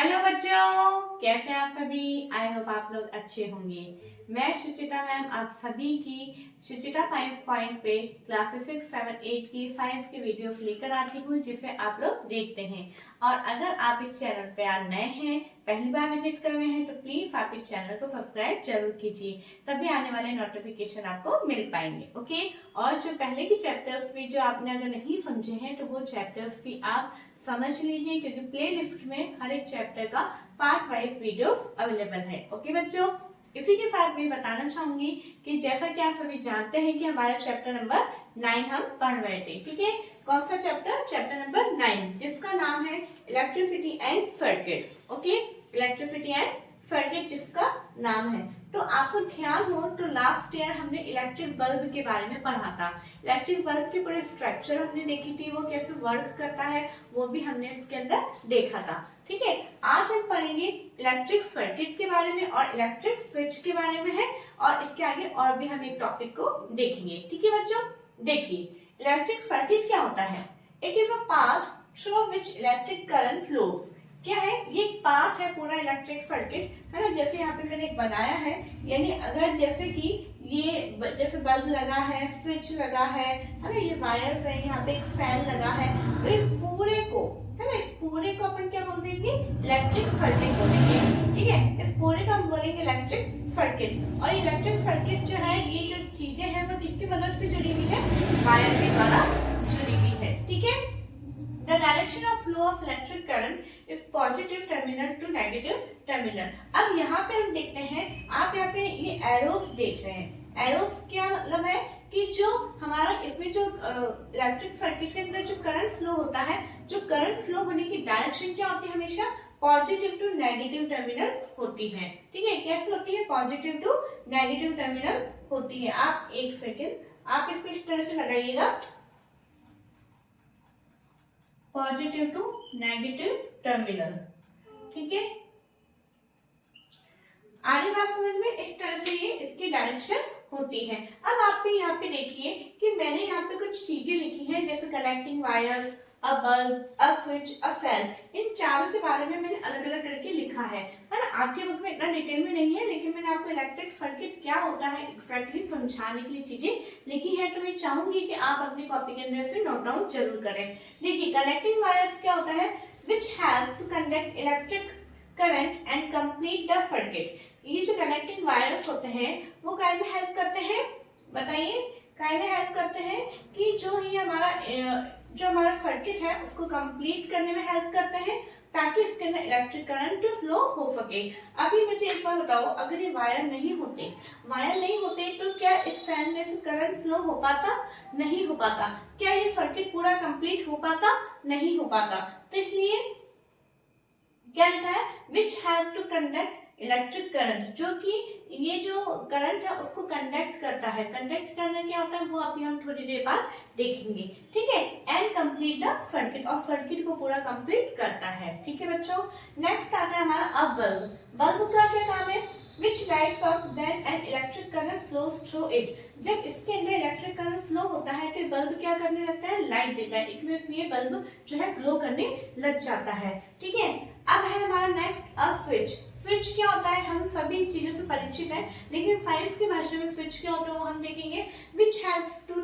Hello बच्चों, कैसे आप सभी। आई होप आप लोग अच्छे होंगे। मैं सुचिता मैम आप सभी की सुचिता साइंस पॉइंट पे क्लासेस 6, 7, 8 की साइंस की वीडियोस लेकर आती हूँ जिसे आप लोग देखते हैं। और अगर आप इस चैनल पे आज नए हैं, पहली बार विजिट कर रहे हैं, तो प्लीज आप इस चैनल को सब्सक्राइब जरूर कीजिए, तभी आने वाले नोटिफिकेशन आपको मिल पाएंगे। ओके। और जो पहले की चैप्टर्स भी जो आपने अगर नहीं समझे हैं तो वो चैप्टर्स भी आप समझ लीजिए, क्योंकि प्लेलिस्ट में हर एक चैप्टर का पार्ट वाइज वीडियोस अवेलेबल है। ओके बच्चों, इसी के साथ मैं बताना चाहूंगी कि जैसा कि आप सभी जानते हैं कि हमारा चैप्टर नंबर 9 हम पढ़ रहे थे। ठीक है, कौन सा चैप्टर? चैप्टर नंबर 9, जिसका नाम है electricity and circuits. Okay, electricity and circuit जिसका नाम है। तो आपको ध्यान हो तो लास्ट ईयर हमने इलेक्ट्रिक बल्ब के बारे में पढ़ा था। इलेक्ट्रिक बल्ब की पूरी स्ट्रक्चर हमने देखी थी, वो कैसे वर्क करता है वो भी हमने इसके अंदर देखा था। ठीक है, आज हम पढ़ेंगे इलेक्ट्रिक सर्किट के बारे में और इलेक्ट्रिक स्विच के बारे में है, और इसके आगे और भी हम एक टॉपिक को देखेंगे। ठीक है बच्चों, देखिए इलेक्ट्रिक सर्किट क्या होता है। It is a path through which electric current flows. क्या है ये? पाथ है पूरा इलेक्ट्रिक सर्किट, है ना। जैसे यहाँ पे मैंने एक बनाया है, यानी अगर जैसे कि ये जैसे बल्ब लगा है, स्विच लगा है ना, ये वायर्स है, यहाँ पे एक फैन लगा है, तो इस पूरे को, है ना, इस पूरे को अपन क्या बोल देंगे? इलेक्ट्रिक सर्किट बोलेंगे। ठीक है, इस पूरे को हम बोलेंगे इलेक्ट्रिक सर्किट। और इलेक्ट्रिक सर्किट जो है, ये जो चीजें हैं वो किसकी मदद से जुड़ी हुई है? वायर के द्वारा जुड़ी हुई है। ठीक है, The direction of flow of electric current is positive terminal to negative terminal। अब यहाँ पे हम देखते हैं, आप यहाँ पे ये एरोस देख रहे हैं। एरोस क्या मतलब है कि जो हमारा इसमें जो इलेक्ट्रिक सर्किट के अंदर जो करंट फ्लो होता है, जो करंट फ्लो होने की डायरेक्शन क्या होती है? हमेशा पॉजिटिव टू नेगेटिव टर्मिनल होती है। ठीक है, कैसे होती है? पॉजिटिव टू नेगेटिव टर्मिनल होती है। आप एक सेकेंड, आप इसको इस तरह से लगाइएगा, पॉजिटिव टू नेगेटिव टर्मिनल। ठीक है, आगे बात समझ में? इस तरह से ये इसकी डायरेक्शन होती है। अब आप भी यहाँ पे देखिए कि मैंने यहाँ पे कुछ चीजें लिखी हैं, जैसे connecting wires, a bulb, a switch, a fan. इन चारों के बारे में मैंने अलग अलग करके लिखा है ना। आपके बुक में इतना डिटेल में नहीं है, लेकिन मैंने आपको इलेक्ट्रिक सर्किट क्या होता है एग्जैक्टली समझाने के लिए चीजें लिखी है, तो मैं चाहूंगी कि आप अपनी कॉपी के अंदर से नोट डाउन जरूर करें। देखिए कनेक्टिंग वायर्स क्या होता है? Which help to conduct electric current and complete the circuit. ये जो कनेक्टिंग वायर्स होते हैं वो काय में हेल्प करते हैं? बताइए, काय में हेल्प करते हैं कि जो हमारा सर्किट है उसको कंप्लीट करने में हेल्प करते हैं, ताकि इसके अंदर इलेक्ट्रिक करंट फ्लो हो सके। अभी मुझे एक बार बताओ, अगर ये वायर नहीं होते तो क्या इस फैन में से करंट फ्लो हो पाता? नहीं हो पाता। क्या ये सर्किट पूरा कंप्लीट हो पाता? नहीं हो पाता। तो इसलिए क्या लिखा है? Which have to conduct electric current, जो कि ये जो करंट है उसको कंडक्ट करता है। कंडक्ट करना क्या होता है वो अभी हम थोड़ी देर बाद देखेंगे। ठीक है, एंड कंप्लीट द सर्किट, और सर्किट को पूरा कंप्लीट करता है। ठीक है बच्चों, नेक्स्ट आता है हमारा अब बल्ब। बल्ब का क्या काम है? Which lights up when an electric current flows through it. जब इसके अंदर इलेक्ट्रिक करंट फ्लो होता है तो बल्ब क्या करने लगता है? लाइट देता है। इट मींस ये बल्ब जो है ग्लो करने लग जाता है। ठीक है, अब है हमारा नेक्स्ट अ स्विच। स्विच क्या होता है? हम सभी चीजों से परिचित हैं, लेकिन साइंस की भाषा में स्विच क्या होता है वो हम देखेंगे। Which helps to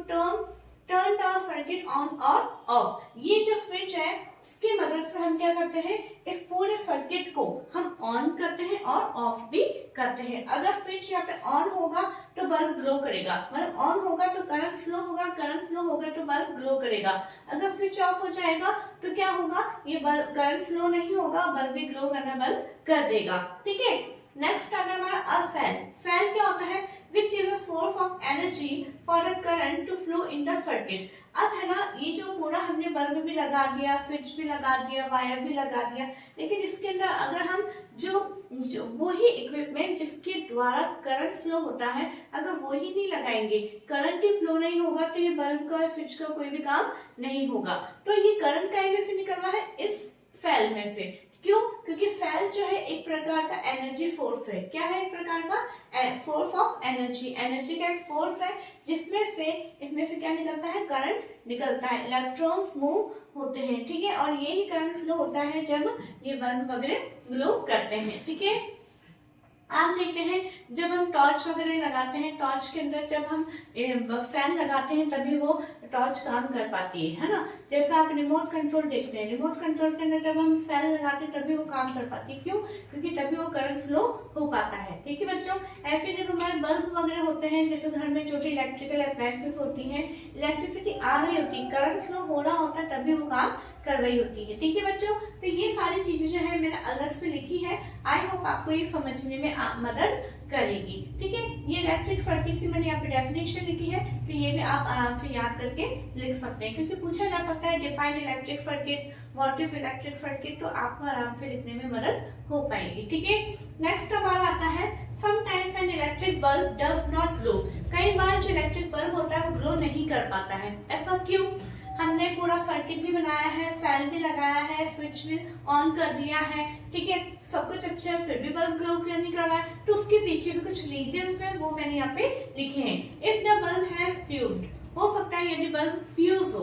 turn the circuit on और ऑफ। ये जो स्विच है उसकी मदद से हम क्या करते हैं? इस पूरे सर्किट को हम ऑन करते हैं और ऑफ भी करते हैं। अगर स्विच यहाँ पे ऑन होगा तो बल्ब ग्लो करेगा, मतलब ऑन होगा तो करंट फ्लो होगा, करंट फ्लो होगा तो बल्ब ग्लो करेगा। अगर स्विच ऑफ हो जाएगा तो क्या होगा? ये बल्ब करंट फ्लो नहीं होगा, बल्ब भी ग्लो करना बंद कर देगा। ठीक है, नेक्स्ट आता है हमारा अ फैन। फैन क्या होता है? Which is a source of energy for the current to flow in the circuit. अब है ना, ये जो पूरा हमने बल्ब भी लगा दिया, स्विच भी लगा दिया, वायर भी लगा दिया, लेकिन इसके अंदर अगर हम जो वही इक्विपमेंट जिसके द्वारा करंट फ्लो होता है, अगर वही नहीं लगाएंगे, करंट ही फ्लो नहीं होगा, तो ये बल्ब का स्विच का कोई भी काम नहीं होगा। तो ये करंट कहीं में से निकल रहा है? इस फैन में से। क्यों? क्योंकि फैन बल्ब जो है एक प्रकार का एनर्जी फोर्स है। क्या है? एक प्रकार का फोर्स ऑफ एनर्जी, एनर्जी का एक फोर्स है इसमें से क्या निकलता है? करंट निकलता है, इलेक्ट्रॉन्स मूव होते हैं, ठीक है। और यही करंट फ्लो होता है जब ये बल्ब वगैरह ग्लो करते हैं, ठीक है। आप देखते हैं जब हम टॉर्च वगैरह लगाते हैं, टॉर्च के अंदर जब हम फैन लगाते हैं तभी वो टॉर्च काम कर पाती है ना। जैसे आप रिमोट कंट्रोल देखते हैं, रिमोट कंट्रोल के अंदर जब हम फैन लगाते हैं तभी वो काम कर पाती है। क्यों? क्योंकि तभी वो करंट फ्लो हो पाता है, ठीक है बच्चों। ऐसे जब हमारे बल्ब वगैरह होते हैं, जैसे घर में जो भी इलेक्ट्रिकल अप्लायंसेस होती हैं, इलेक्ट्रिसिटी आ रही होती है, करंट फ्लो हो रहा होता है तभी वो काम कर रही होती है, ठीक है बच्चों। तो ये सारी चीजें जो है मैंने अलग से लिखी है, आई होप आपको ये समझने में मदद करेगी, ठीक है। ये इलेक्ट्रिक सर्किट की मैंने यहाँ पे डेफिनेशन लिखी है, तो ये भी आप आराम से याद करके लिख सकते हैं, क्योंकि पूछा जा सकता है define electric circuit, what is electric circuit, तो आपको आराम से लिखने में मदद हो पाएगी, ठीक है। नेक्स्ट हमारा आता है sometimes N electric bulb does not glow. कई बार जो इलेक्ट्रिक बल्ब होता है वो ग्लो नहीं कर पाता है, ऐसा क्यों? हमने पूरा सर्किट भी बनाया है, फैन भी लगाया है, स्विच भी ऑन कर दिया है, ठीक है, सब कुछ अच्छा है, फिर भी बल्ब ग्लो क्यों नहीं कर रहा है? तो उसके पीछे भी कुछ रीजंस हैं, वो मैंने यहाँ पे लिखे हैं। If the bulb has fused, हो सकता है यदि बल्ब फ्यूज हो।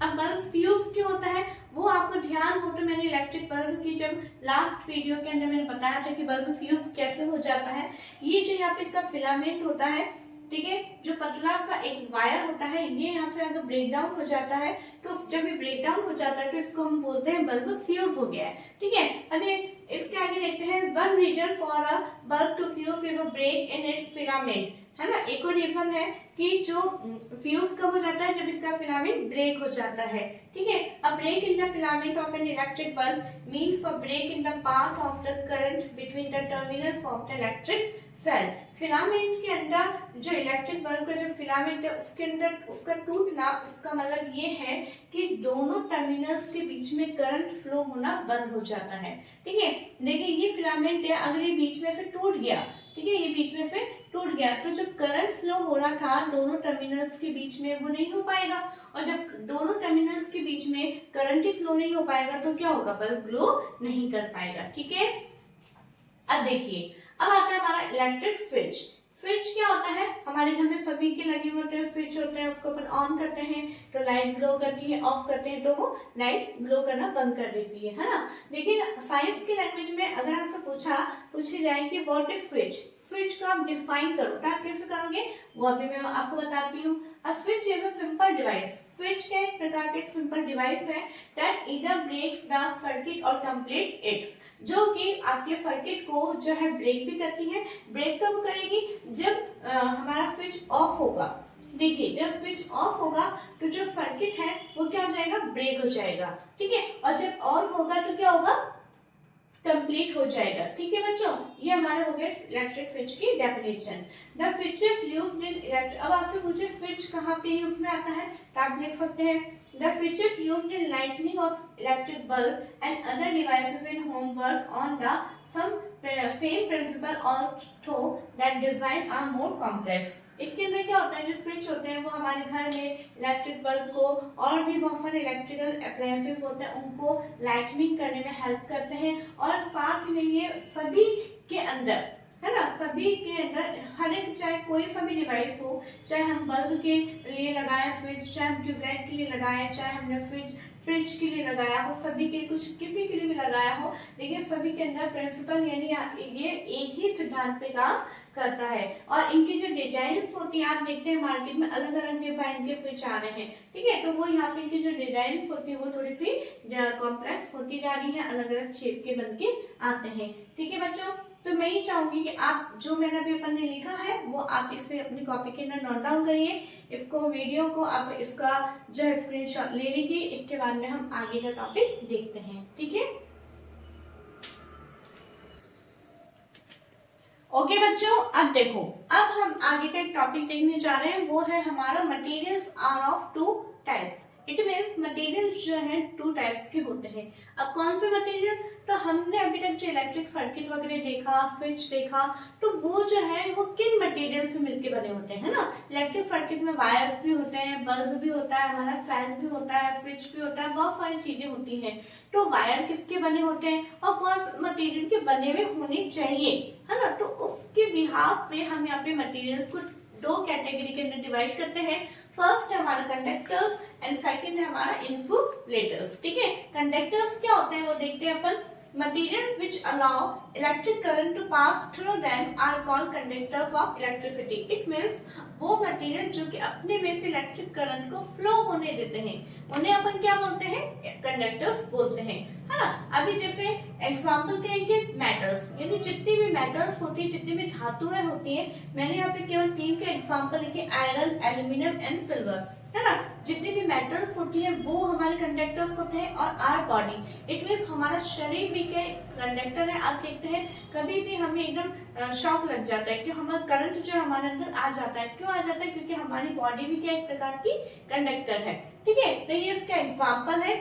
अब बल्ब फ्यूज क्यों होता है वो आपको ध्यान हो, तो मैंने इलेक्ट्रिक बल्ब की जब लास्ट वीडियो के अंदर मैंने बताया था कि बल्ब फ्यूज कैसे हो जाता है। ये जो यहाँ पे इसका फिलामेंट होता है, ठीक है, जो पतला सा एक वायर होता है, ये यहाँ से अगर ब्रेक डाउन हो जाता है, तो जब ये ब्रेक डाउन हो जाता है तो इसको हम बोलते हैं बल्ब फ्यूज हो गया है, ठीक है। अभी इसके आगे देखते हैं, one reason for a bulb to fuse is a break in its filament, है ना। एक और रीजन है कि जो फ्यूज कब हो जाता है? जब इसका फिलामेंट ब्रेक हो जाता है, ठीक है। A break in the filament of an electric bulb means a break in the path of the current between the terminals of the electric cell. Filament के अंदर जो इलेक्ट्रिक बल्ब का जो फिलामेंट है उसके अंदर उसका टूटना, इसका मतलब ये है कि दोनों टर्मिनल्स के बीच में करंट फ्लो होना बंद हो जाता है, ठीक है। देखिए ये फिलामेंट है, अगर ये बीच में से टूट गया, ठीक है, ये बीच में से टूट गया, तो जो करंट फ्लो हो रहा था दोनों टर्मिनल्स के बीच में वो नहीं हो पाएगा, और जब दोनों टर्मिनल्स के बीच में करंट ही फ्लो नहीं हो पाएगा तो क्या होगा? बल्ब ग्लो नहीं कर पाएगा, ठीक है। अब देखिए, अब आता है हमारा इलेक्ट्रिक स्विच। स्विच क्या होता है? हमारे घर में सभी के लगे होते हैं स्विच होते हैं, उसको अपन ऑन करते हैं तो लाइट ग्लो करती है, ऑफ करते हैं तो वो लाइट ग्लो करना बंद कर देती है ना। लेकिन साइंस की लैंग्वेज में अगर आपसे पूछी जाए कि व्हाट इज स्विच, स्विच को आप डिफाइन करो, तो आप कैसे करोगे वो अभी मैं आपको बताती हूँ। A switch is a simple device, switch के एक प्रकार का एक सिंपल डिवाइस है that either breaks the circuit और कंप्लीट इट्स, जो कि आपके सर्किट को जो है ब्रेक भी करती है। ब्रेक कब करेगी? जब हमारा स्विच ऑफ होगा। देखिए जब स्विच ऑफ होगा तो जो सर्किट है वो क्या हो जाएगा? ब्रेक हो जाएगा, ठीक है। और जब ऑन होगा तो क्या होगा? कंप्लीट हो जाएगा, ठीक है बच्चों। ये हमारे हो गए इलेक्ट्रिक स्विच की definition. The switch is used in electric, अब आपसे पूछे स्विच कहाँ पे यूज में आता है, तो आप लिख सकते हैं the switch is used in lightning of electric bulb and other devices in home work on the same principle although that design are more complex। इसके अंदर क्या होता है? जो स्विच होते हैं वो हमारे घर में इलेक्ट्रिक बल्ब को और भी बहुत सारे इलेक्ट्रिकल अप्लायंसेस होते हैं उनको लाइटनिंग करने में हेल्प करते हैं, और साथ में ये सभी के अंदर, है ना, सभी के अंदर हर एक, चाहे कोई सा भी डिवाइस हो, चाहे हम बल्ब के लिए लगाए स्विच, चाहे हम ट्यूबलाइट के लिए लगाए, चाहे हमने फ्रिज के लिए लगाया हो, सभी के कुछ किसी के लिए भी लगाया हो, लेकिन सभी के अंदर प्रिंसिपल यानी ये एक ही सिद्धांत पे काम करता है। और इनकी जो डिजाइन होती है, आप देखते हैं मार्केट में अलग अलग डिजाइन के स्विच आ रहे हैं, ठीक है, तो वो यहाँ पे इनकी जो डिजाइन होती है वो थोड़ी सी कॉम्प्लेक्स होती जा रही है, अलग अलग शेप के बन के आते हैं, ठीक है बच्चों। तो मैं ये चाहूंगी कि आप जो मैंने अभी अपन ने लिखा है वो आप इसे अपनी कॉपी के अंदर नोट डाउन करिए, इसको वीडियो को आप इसका जो है स्क्रीनशॉट ले लीजिए, इसके बाद में हम आगे का टॉपिक देखते हैं, ठीक है। ओके बच्चों, अब देखो, अब हम आगे का एक टॉपिक देखने जा रहे हैं, वो है हमारा materials are of two types. It means material जो है टू टाइप्स के होते हैं। अब कौन से मटेरियल, तो हमने अभी तक जो इलेक्ट्रिक सर्किट वगैरह देखा, स्विच देखा, तो वो जो है वो किन मटेरियल से मिलके बने होते हैं ना। इलेक्ट्रिक सर्किट में वायर्स भी होते हैं, बल्ब भी होता है, हमारा फैन भी होता है, स्विच भी होता है, बहुत सारी चीजें होती हैं। तो वायर किसके बने होते हैं और कौन मटेरियल के बने हुए होने चाहिए, है ना। तो उसके बिहाफ पे हम यहाँ पे मटेरियल्स को दो कैटेगरी के अंदर डिवाइड करते हैं। फर्स्ट है हमारा कंडक्टर्स एंड सेकंड है हमारा इंसुलेटर्स। ठीक है, कंडक्टर्स क्या होते हैं वो देखते हैं अपन। Materials which allow electric current to pass through them are called conductors of electricity. It means वो मटेरियल जो कि अपने में से इलेक्ट्रिक करंट को फ्लो होने देते हैं, उन्हें अपन क्या बोलते हैं, कंडक्टर्स बोलते हैं, है ना। अभी जैसे एग्जांपल कहेंगे मेटल्स, यानी जितनी भी मेटल्स होती है, जितनी भी धातुएं होती हैं, मैंने यहाँ पे केवल 3 के एग्जांपल लिखे, आयरन, एल्यूमिनियम एंड सिल्वर, है ना। जितनी भी मेटल्स होती है वो हमारे कंडक्टर्स होते हैं। और आर बॉडी, इट मीन्स हमारा शरीर भी क्या कंडक्टर है। आप देखते हैं कभी भी हमें एकदम शॉक लग जाता है कि हमारा करंट जो हमारे अंदर आ जाता है, क्यों आ जाता है, क्योंकि हमारी बॉडी भी क्या एक प्रकार की कंडक्टर है। ठीक है, तो ये इसका एग्जाम्पल है।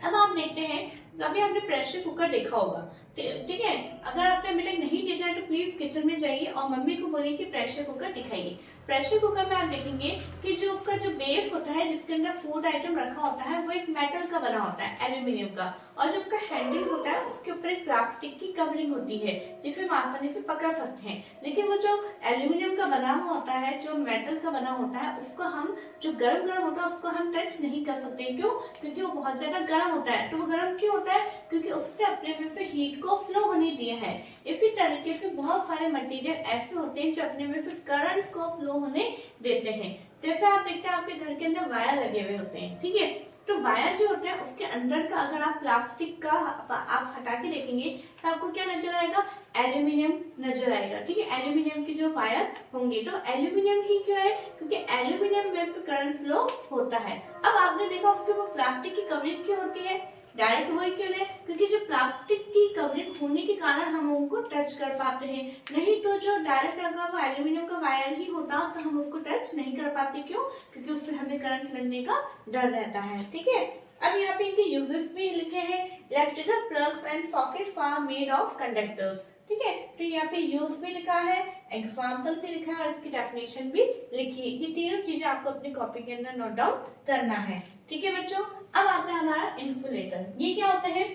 अब आप देखते हैं, कभी आपने प्रेशर कुकर देखा होगा, ठीक है। अगर आपने अभी तक नहीं देखा है तो प्लीज किचन में जाइए और मम्मी को बोलिए कि प्रेशर कुकर दिखाइए। प्रेशर कुकर में आप देखेंगे कि जो उसका जो बेस होता है, जिसके अंदर फूड आइटम रखा होता है, वो एक मेटल का बना होता है, एल्यूमिनियम का। और जो उसका हैंडल होता है उसके ऊपर एक प्लास्टिक की कवरिंग होती है, जिसे हम आसानी से पकड़ सकते हैं। लेकिन वो जो एल्यूमिनियम का बना हुआ होता है, जो मेटल का बना होता है, उसको हम जो गरम गरम होता है उसको हम टच नहीं कर सकते। क्यों? क्योंकि वो बहुत ज्यादा गर्म होता है। तो वो गर्म क्यों होता है? क्योंकि उससे अपने में से हीट को फ्लो होने दिया है। इसी तरीके से बहुत सारे मटेरियल ऐसे होते हैं जो अपने में से करंट को फ्लो होने देते हैं। जैसे आप देखते हैं आपके घर के अंदर वायर लगे हुए होते हैं, ठीक है। तो वायर जो होते हैं उसके अंदर का अगर आप प्लास्टिक का आप हटा के देखेंगे तो आपको क्या नजर आएगा? एल्यूमिनियम नजर आएगा। ठीक है, एल्यूमिनियम की जो वायर होंगे, तो एल्यूमिनियम ही क्यों है? क्योंकि एल्यूमिनियम में से करंट फ्लो होता है। अब आपने देखा उसके ऊपर प्लास्टिक की कवरिंग क्यों होती है? डायरेक्ट वही क्यों है? क्योंकि जो प्लास्टिक की कवरिंग होने के कारण हम उनको टच कर पाते हैं। नहीं तो जो डायरेक्ट अगर वो एल्यूमिनियम का वायर ही होता तो हम उसको टच नहीं कर पाते। क्यों? क्योंकि उससे हमें करंट लगने का डर रहता है। ठीक है, अब यहाँ पे इनके यूजेस भी लिखे हैं। Electrical plugs and sockets are made of conductors. ठीक है, तो यहाँ पे यूज भी लिखा है, एग्जाम्पल भी लिखा है और इसकी डेफिनेशन भी लिखी है। ये तीनों चीजें आपको अपनी कॉपी के अंदर नोट डाउन करना है। ठीक है बच्चों, अब आता है हमारा इंसुलेटर। ये क्या होता है?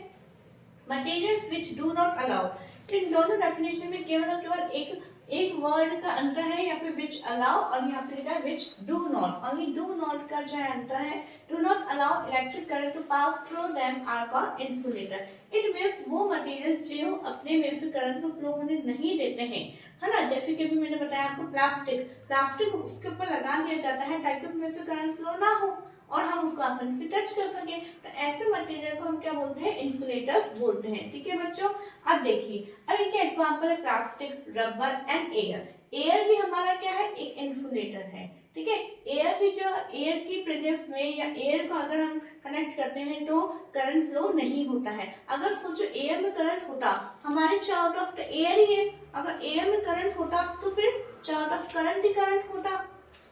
Material which do not allow. इन दोनों डेफिनेशन में केवल और केवल एक वर्ड का अंतर है, यहाँ पे विच अलाउ और यहाँ पे लिखा है विच डू नॉट। और ये डू नॉट का जो है अंतर है, do not allow electric current to pass through them are called insulator. It means वो मटेरियल जो अपने में से करंट को फ्लो होने नहीं देते हैं, है ना। जैसे कि अभी मैंने बताया आपको प्लास्टिक उसके ऊपर लगा दिया जाता है ताकि उसमें से करंट फ्लो ना हो और हम उसको आसानी से टच कर सके। तो ऐसे मटेरियल को हम क्या बोलते हैं? इंसुलेटर्स बोलते हैं। ठीक है बच्चों, अब देखिए, अब इनके एग्जांपल है plastic, rubber and air. Air भी हमारा क्या है? एक इंसुलेटर है। ठीक है, एयर भी जो एयर की प्रेजेंस में या एयर को अगर हम कनेक्ट करते हैं तो करंट फ्लो नहीं होता है। अगर सोचो एयर में करंट होता, हमारे चारों तरफ तो एयर ही है, अगर एयर में करंट होता तो फिर चारों तरफ करंट ही करंट होता।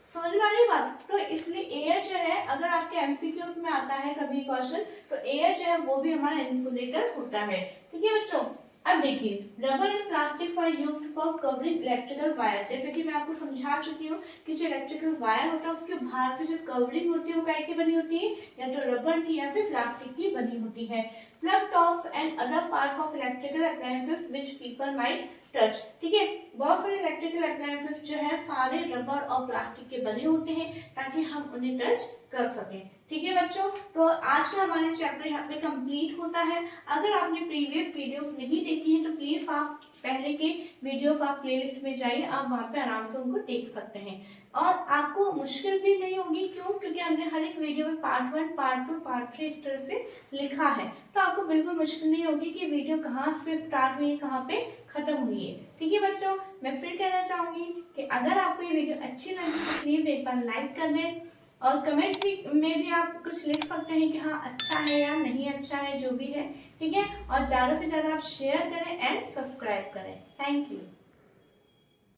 समझ में आ रही बात? तो इसलिए एयर जो है, अगर आपके एमसीक्यूज में आता है कभी क्वेश्चन, तो एयर जो है वो भी हमारा इंसुलेटर होता है। ठीक है बच्चों, अब देखिए, rubber and plastic are used for covering electrical wire. जैसे कि मैं आपको समझा चुकी हूँ कि जो इलेक्ट्रिकल वायर होता है उसके बाहर से जो कवरिंग होती है वो काय की बनी होती है? या तो रबर की या फिर प्लास्टिक की बनी होती है। Plug tops and other parts of electrical appliances which people might touch. ठीक है, बहुत सारे इलेक्ट्रिकल अप्लायंसेस जो है सारे रबर और प्लास्टिक के बने होते हैं ताकि हम उन्हें टच कर सकें। ठीक है बच्चों, तो आज का हमारा चैप्टर यहाँ पे कंप्लीट होता है। अगर आपने प्रीवियस वीडियोस नहीं देखी है तो प्लीज आप पहले के वीडियोस आप प्लेलिस्ट में जाइए, आप वहाँ पे आराम से उनको देख सकते हैं और आपको मुश्किल भी नहीं होगी। क्यों? क्योंकि हमने हर एक वीडियो में पार्ट 1, पार्ट 2, पार्ट 3 इस तरह से लिखा है, तो आपको बिल्कुल मुश्किल नहीं होगी कि वीडियो कहाँ से स्टार्ट हुई, कहाँ पे खत्म हुई है। ठीक है बच्चों, मैं फिर कहना चाहूंगी कि अगर आपको ये वीडियो अच्छी लगी तो प्लीज एक बार लाइक कर दें और कमेंट में भी आप कुछ लिख सकते हैं कि हाँ अच्छा है या नहीं अच्छा है, जो भी है। ठीक है, और ज्यादा से ज्यादा आप शेयर करें एंड सब्सक्राइब करें। Thank you.